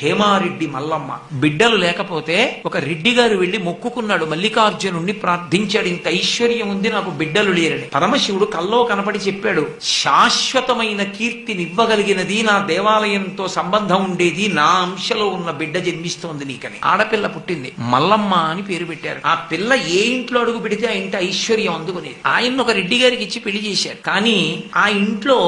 హేమారెడ్డి మల్లమ్మ బిడ్డలు లేకపోతే ఒక రెడ్డి గారు వెళ్లి మొక్కుకున్నాడు, మల్లికార్జునుణ్ణి ప్రార్థించాడు, ఇంత ఐశ్వర్యం ఉంది నాకు బిడ్డలు లేరని. పరమశివుడు కల్లో కనపడి చెప్పాడు, శాశ్వతమైన కీర్తినివ్వగలిగినది నా దేవాలయంతో సంబంధం ఉండేది, నా అంశలో ఉన్న బిడ్డ జన్మిస్తోంది నీకని. ఆడపిల్ల పుట్టింది, మల్లమ్మ అని పేరు పెట్టారు. ఆ పిల్ల ఏ ఇంట్లో అడుగు పెడితే ఆ ఇంటి ఐశ్వర్యం అందుకునేది. ఆయన ఒక రెడ్డి గారికి ఇచ్చి పెళ్లి చేశారు. కానీ ఆ ఇంట్లో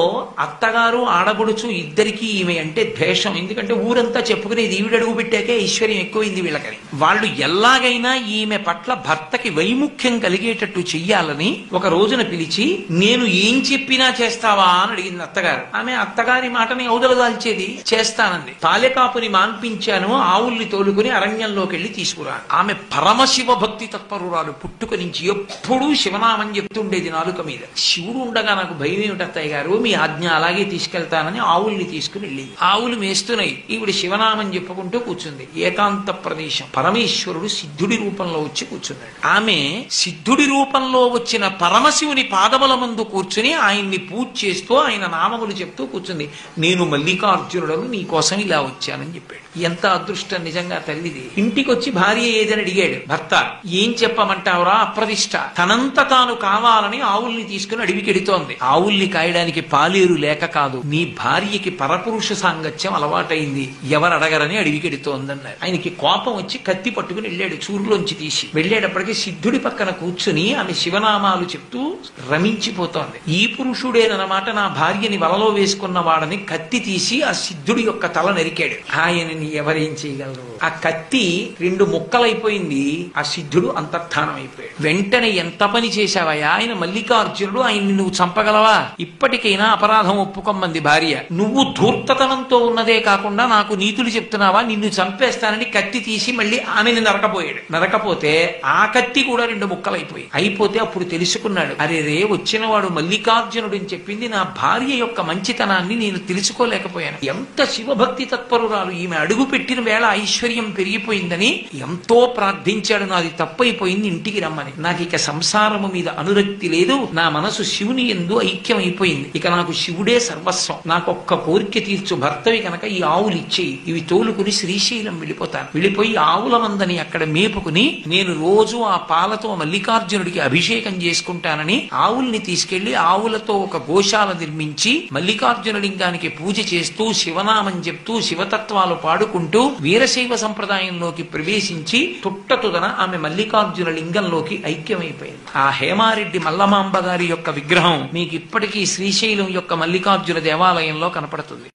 అత్తగారు ఆడబడుచు ఇద్దరికి ఈమె అంటే ద్వేషం. ఎందుకంటే ఊరంతా చెప్పుకునేది ఈవిడ అడుగు పెట్టాకే ఐశ్వర్యం ఎక్కువైంది వీళ్ళకని. వాళ్ళు ఎలాగైనా ఈమె పట్ల భర్తకి వైముఖ్యం కలిగేటట్టు చెయ్యాలని ఒక రోజున పిలిచి, నేను ఏం చెప్పినా చేస్తావా అని అడిగింది అత్తగారు. ఆమె అత్తగారి మాటని ఔదలు దాల్చేది, చేస్తానంది. తాలెకాపుని మాన్పించాను, ఆవుల్ని తోలుకుని అరణ్యంలోకి వెళ్లి తీసుకురా. ఆమె పరమశివ భక్తి తత్పరురాలు. పుట్టుక నుంచి ఎప్పుడూ శివనామని చెప్తుండేది నాలుక మీద. శివుడు ఉండగా నాకు భయం ఏమిటి అత్తయ్య గారు, మీ ఆజ్ఞ అలాగే తీసుకెళ్తానని ఆవుల్ని తీసుకుని వెళ్ళింది. ఆవులు మేస్తున్నాయి, ఈవిడ శివనామని చెప్పుకుంటూ కూర్చుంది. ఏకాంత ప్రదేశం. పరమేశ్వరుడు సిద్ధుడి రూపంలో వచ్చి కూర్చున్నాడు. ఆమె సిద్ధుడి రూపంలో వచ్చిన పరమశివుని పాదముల ముందు కూర్చుని ఆయన్ని పూజ చేస్తూ ఆయన నామములు చెప్తూ కూర్చుంది. నేను మల్లికార్జునుడను, నీ కోసం ఇలా వచ్చానని చెప్పాడు. ఎంత అదృష్టం నిజంగా తల్లిది. ఇంటికి వచ్చి భార్య ఏదని అడిగాడు భర్త. ఏం చెప్పమంటావురా, అప్రదిష్ట. తనంత తాను కావాలని ఆవుల్ని తీసుకుని అడవికెడుతోంది. ఆవుల్ని కాయడానికి పాలేరు లేక కాదు, నీ భార్యకి పరపురుష సాంగత్యం అలవాటైంది, ఎవరు అడగరని అడవికెడుతోందన్నారు. ఆయనకి కోపం వచ్చి కత్తి పట్టుకుని వెళ్ళాడు, చూరులోంచి తీసి. వెళ్ళేటప్పటికి సిద్ధుడి పక్కన కూర్చుని ఆమె శివనామాలు చెప్తూ రమించిపోతోంది. ఈ పురుషుడేనమాట నా భార్యని వలలో వేసుకున్న వాడని కత్తి తీసి ఆ సిద్ధుడి యొక్క తల నరికాడు. ఆయనని ఎవరేం చేయగలరు? ఆ కత్తి రెండు ముక్కలైపోయింది. ఆ సిద్ధుడు అంతర్ధానం అయిపోయాడు. వెంటనే ఎంత పని చేశావయ్యా, ఆయన మల్లికార్జునుడు, ఆయన్ని నువ్వు చంపగలవా? ఇప్పటికైనా అపరాధం ఒప్పుకోమంది భార్య. నువ్వు ధూర్తతనంతో ఉన్నదే కాకుండా నాకు నీతులు చెప్తున్నావా, నిన్ను చంపేస్తానని కత్తి తీసి మళ్ళీ ఆమెని నరకపోయాడు. నరకపోతే ఆ కత్తి కూడా రెండు ముక్కలైపోయి అయిపోతే అప్పుడు తెలుసుకున్నాడు, అరే రే వచ్చిన వాడు మల్లికార్జునుడు అని చెప్పింది నా భార్య యొక్క మంచితనాన్ని నేను తెలుసుకోలేకపోయాను. ఎంత శివభక్తి తత్పరురాలు ఈమె. అడుగు పెట్టిన వేళ ఐశ్వర్యం పెరిగిపోయిందని ఎంతో ప్రార్థించాడు, నాది తప్పైపోయింది, ఇంటికి రమ్మని. నాకు ఇక సంసారము మీద అనురక్తి లేదు, నా మనసు శివుని యందు ఐక్యం అయిపోయింది, ఇక నాకు శివుడే సర్వస్వం, నాకొక్క కోరిక తీర్చు భర్తవి కనుక ఈ ఆవులు ఇచ్చేయి, ఇవి తోలుకుని శ్రీశైలం వెళ్ళిపోతాను. వెళ్ళిపోయి ఆవుల మందని అక్కడ మేపుకుని నేను రోజు ఆ పాలతో మల్లికార్జునుడికి అభిషేకం చేసుకుంటానని ఆవుల్ని తీసుకెళ్లి ఆవులతో ఒక గోశాల నిర్మించి మల్లికార్జున లింగానికి పూజ చేస్తూ శివనామం చెప్తూ శివతత్వాలు పాడుకుంటూ వీరశైవ సంప్రదాయంలోకి ప్రవేశించి తుట్టతుదన ఆమె మల్లికార్జున లింగంలోకి ఐక్యమైపోయింది. ఆ హేమారెడ్డి మల్లమాంబ గారి యొక్క విగ్రహం మీకు ఇప్పటికీ శ్రీశైలం యొక్క మల్లికార్జున దేవాలయంలో కనపడుతుంది.